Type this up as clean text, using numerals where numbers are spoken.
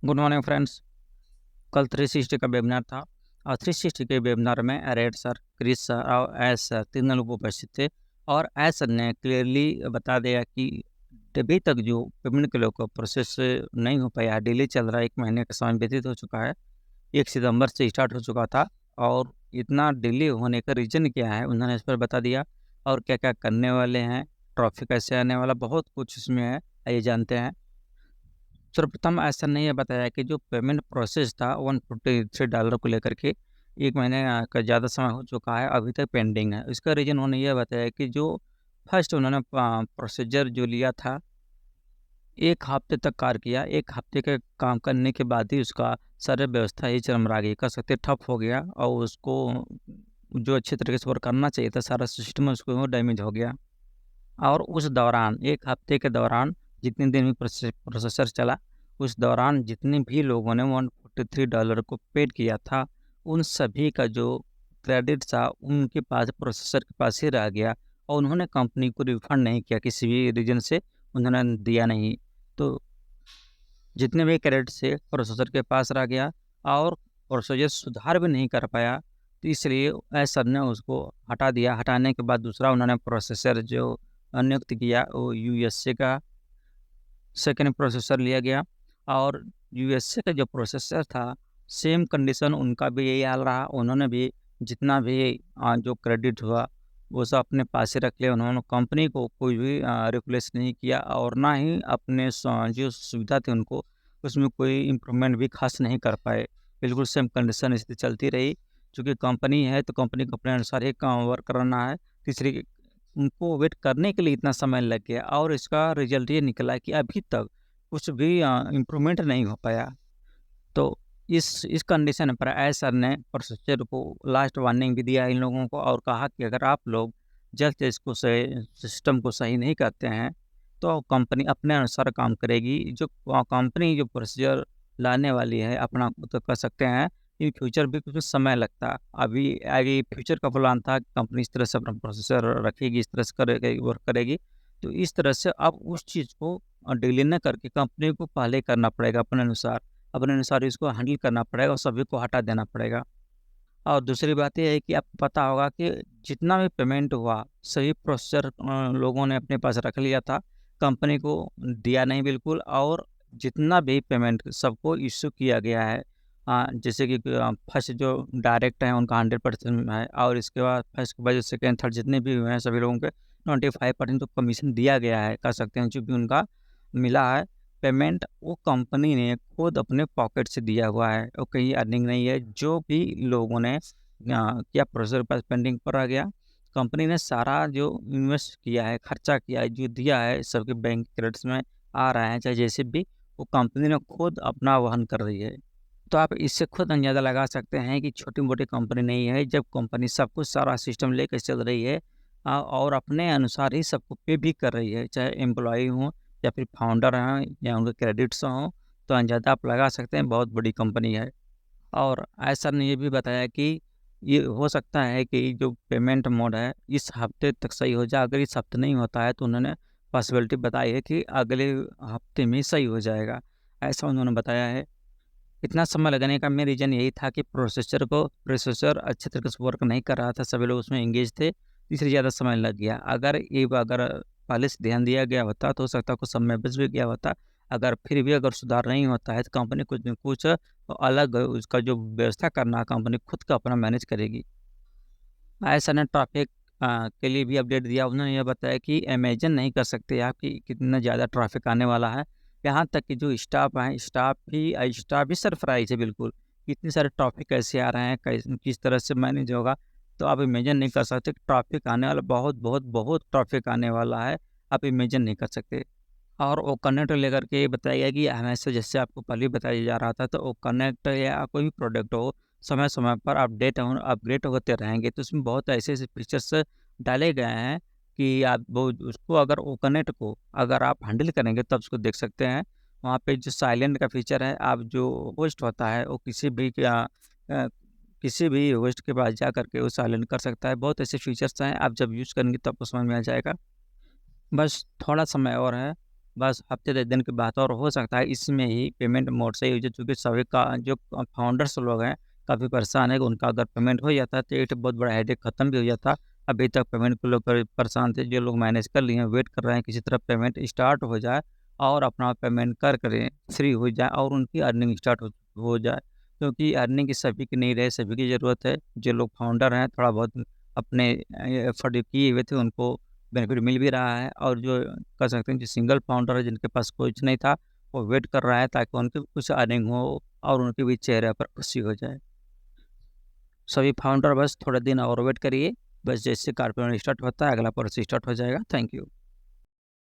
Good morning friends. कल 360 का webinar था और 360 के वेबिनार में रेड सर, क्रिस सर और एस सर तीनों लोग उपस्थित थे। और एस सर ने क्लियरली बता दिया कि अभी तक जो पेमेंट के लोग का प्रोसेस नहीं हो पाया, डिले चल रहा है। 1 महीने का समय व्यतीत हो चुका है, 1 सितंबर से स्टार्ट हो चुका था। और इतना डिले होने का रीज़न क्या है उन्होंने इस पर बता दिया, और क्या क्या करने वाले हैं, ट्रॉफी कैसे आने वाला, बहुत कुछ इसमें है। आइए जानते हैं। सर्वप्रथम ऐसा नहीं है बताया कि जो पेमेंट प्रोसेस था $143 को लेकर के 1 महीने का ज़्यादा समय हो चुका है, अभी तक पेंडिंग है। इसका रीज़न उन्होंने ये बताया कि जो फर्स्ट उन्होंने प्रोसीजर जो लिया था, 1 हफ्ते तक कार्य किया। 1 हफ्ते के काम करने के बाद ही उसका सारी व्यवस्था ही चरमरा गई, कह सकते हैं ठप हो गया। और उसको जो अच्छे तरीके से वर्क करना चाहिए था, सारा सिस्टम उसको वो डैमेज हो गया। और उस दौरान 1 हफ्ते के दौरान जितने दिन भी प्रोसेसर चला, उस दौरान जितने भी लोगों ने $143 को पेड किया था, उन सभी का जो क्रेडिट था उनके पास, प्रोसेसर के पास ही रह गया। और उन्होंने कंपनी को रिफंड नहीं किया, किसी भी रीज़न से उन्होंने दिया नहीं। तो जितने भी क्रेडिट से प्रोसेसर के पास रह गया और प्रोसीजर सुधार भी नहीं कर पाया। तो इसलिए एस सर ने उसको हटा दिया। हटाने के बाद दूसरा उन्होंने प्रोसेसर जो नियुक्त किया, वो यूएसए का सेकंड प्रोसेसर लिया गया। और यूएसए का जो प्रोसेसर था, सेम कंडीशन उनका भी यही हाल रहा। उन्होंने भी जितना भी जो क्रेडिट हुआ वो सब अपने पास ही रख लिया। उन्होंने कंपनी को कोई भी रिप्लेस नहीं किया, और ना ही अपने जो सुविधा थी उनको उसमें कोई इम्प्रूवमेंट भी खास नहीं कर पाए। बिल्कुल सेम कंडीशन स्थिति चलती रही। चूँकि कंपनी है तो कंपनी को अपने अनुसार ही काम वर्क करना है। तीसरी, उनको वेट करने के लिए इतना समय लग गया और इसका रिजल्ट ये निकला कि अभी तक कुछ भी इम्प्रूवमेंट नहीं हो पाया। तो इस कंडीशन पर एस सर ने प्रोसेसर को लास्ट वार्निंग भी दिया इन लोगों को, और कहा कि अगर आप लोग जल्द से इसको सिस्टम को सही नहीं करते हैं तो कंपनी अपने अनुसार काम करेगी। जो कंपनी जो प्रोसीजर लाने वाली है अपना, तो कर सकते हैं इन फ्यूचर भी कुछ समय लगता। अभी आगे फ्यूचर का प्लान था कि कंपनी इस तरह से अपना प्रोसेसर रखेगी, इस तरह से करेगी, वर्क करेगी। तो इस तरह से अब उस चीज़ को डिले न करके कंपनी को पहले करना पड़ेगा अपने अनुसार इसको हैंडल करना पड़ेगा और सभी को हटा देना पड़ेगा। और दूसरी बात ये है कि आपको पता होगा कि जितना भी पेमेंट हुआ, सभी प्रोसेसर लोगों ने अपने पास रख लिया था, कंपनी को दिया नहीं बिल्कुल। और जितना भी पेमेंट सबको इश्यू किया गया है, जैसे कि फर्स्ट जो डायरेक्ट हैं उनका 100% है, और इसके बाद फर्स्ट के बाद जो सेकेंड थर्ड जितने भी हुए हैं सभी लोगों के 25% तो कमीशन दिया गया है, कह सकते हैं, जो भी उनका मिला है पेमेंट, वो कंपनी ने खुद अपने पॉकेट से दिया हुआ है और कहीं अर्निंग नहीं है। जो भी लोगों ने क्या प्रोसेसर पास पेंडिंग पर रह गया, कंपनी ने सारा जो इन्वेस्ट किया है, खर्चा किया है, जो दिया है, सबके बैंक क्रेडिट्स में आ रहा है, चाहे जैसे भी, वो कंपनी ने खुद अपना वहन कर रही है। तो आप इससे खुद अंदाज़ा लगा सकते हैं कि छोटी-मोटी कंपनी नहीं है। जब कंपनी सब कुछ सारा सिस्टम लेकर चल रही है और अपने अनुसार ही सबको पे भी कर रही है, चाहे एम्प्लॉई हों या फिर फाउंडर हैं या उनके क्रेडिट्स हों, तो अंदाज़ा आप लगा सकते हैं बहुत बड़ी कंपनी है। और एस सर ने ये भी बताया कि ये हो सकता है कि जो पेमेंट मोड है इस हफ्ते तक सही हो जाए। अगर इस हफ्ते नहीं होता है तो उन्होंने पॉसिबिलिटी बताई है कि अगले हफ्ते में सही हो जाएगा, ऐसा उन्होंने बताया है। इतना समय लगने का मेन रीज़न यही था कि प्रोसेसर अच्छे तरीके से वर्क नहीं कर रहा था, सभी लोग उसमें एंगेज थे, इसलिए ज़्यादा समय लग गया। अगर पहले से ध्यान दिया गया होता तो हो सकता है कुछ समय बच भी गया होता। अगर फिर भी अगर सुधार नहीं होता है तो कंपनी कुछ न कुछ अलग उसका जो व्यवस्था करना है, कंपनी खुद का अपना मैनेज करेगी। ऐसा ने ट्रैफ़िक के लिए भी अपडेट दिया। उन्होंने ये बताया कि इमेजिन नहीं कर सकते आप कि कितना ज़्यादा ट्रैफ़िक आने वाला है। यहाँ तक कि जो स्टाफ़ भी सरप्राइज़ है बिल्कुल, कि इतने सारे ट्रैफ़िक कैसे आ रहे हैं, किस तरह से मैनेज होगा। तो आप इमेजिन नहीं कर सकते कि ट्रैफ़िक आने वाला, बहुत, बहुत, बहुत ट्रैफ़िक आने वाला है, आप इमेजिन नहीं कर सकते। और वो कनेक्ट लेकर के बताया गया कि हमेशा, जैसे आपको पहले ही बताया जा रहा था, तो वो कनेक्ट या कोई भी प्रोडक्ट हो, समय-समय पर अपग्रेड होते रहेंगे। तो उसमें बहुत ऐसे-ऐसे फीचर्स डाले गए हैं कि आप वो उसको, अगर वो कनेक्ट को अगर आप हैंडल करेंगे तब उसको देख सकते हैं। वहाँ पे जो साइलेंट का फीचर है, आप जो होस्ट होता है वो किसी भी होस्ट के पास जा कर के वो साइलेंट कर सकता है। बहुत ऐसे फीचर्स हैं, आप जब यूज़ करेंगे तब आपको समझ में आ जाएगा। बस थोड़ा समय और है। बस हफ्ते 10 दिन के बाद, और हो सकता है इसमें ही पेमेंट मोड से ही, चूँकि सभी का जो फाउंडर्स लोग हैं काफ़ी परेशान है कि उनका अगर पेमेंट हो जाता है तो एक बहुत बड़ा हेडेक खत्म भी हो जाता। अभी तक पेमेंट को लोग परेशान थे, जो लोग मैनेज कर लिए हैं, वेट कर रहे हैं किसी तरह पेमेंट स्टार्ट हो जाए और अपना पेमेंट कर करें फ्री हो जाए और उनकी अर्निंग स्टार्ट हो जाए। क्योंकि अर्निंग की सभी की नीड है, सभी की ज़रूरत है। जो लोग फाउंडर हैं थोड़ा बहुत अपने एफर्ट किए हुए थे, उनको बेनिफिट मिल भी रहा है, और जो कह सकते हैं जो सिंगल फाउंडर है जिनके पास कुछ नहीं था, वो वेट कर रहा है ताकि उनकी कुछ अर्निंग हो और उनके भी चेहरे पर खुशी हो जाए। सभी फाउंडर बस थोड़े दिन और वेट करिए, बस जैसे कार्य स्टार्ट होता है अगला प्रोसेस स्टार्ट हो जाएगा। Thank you.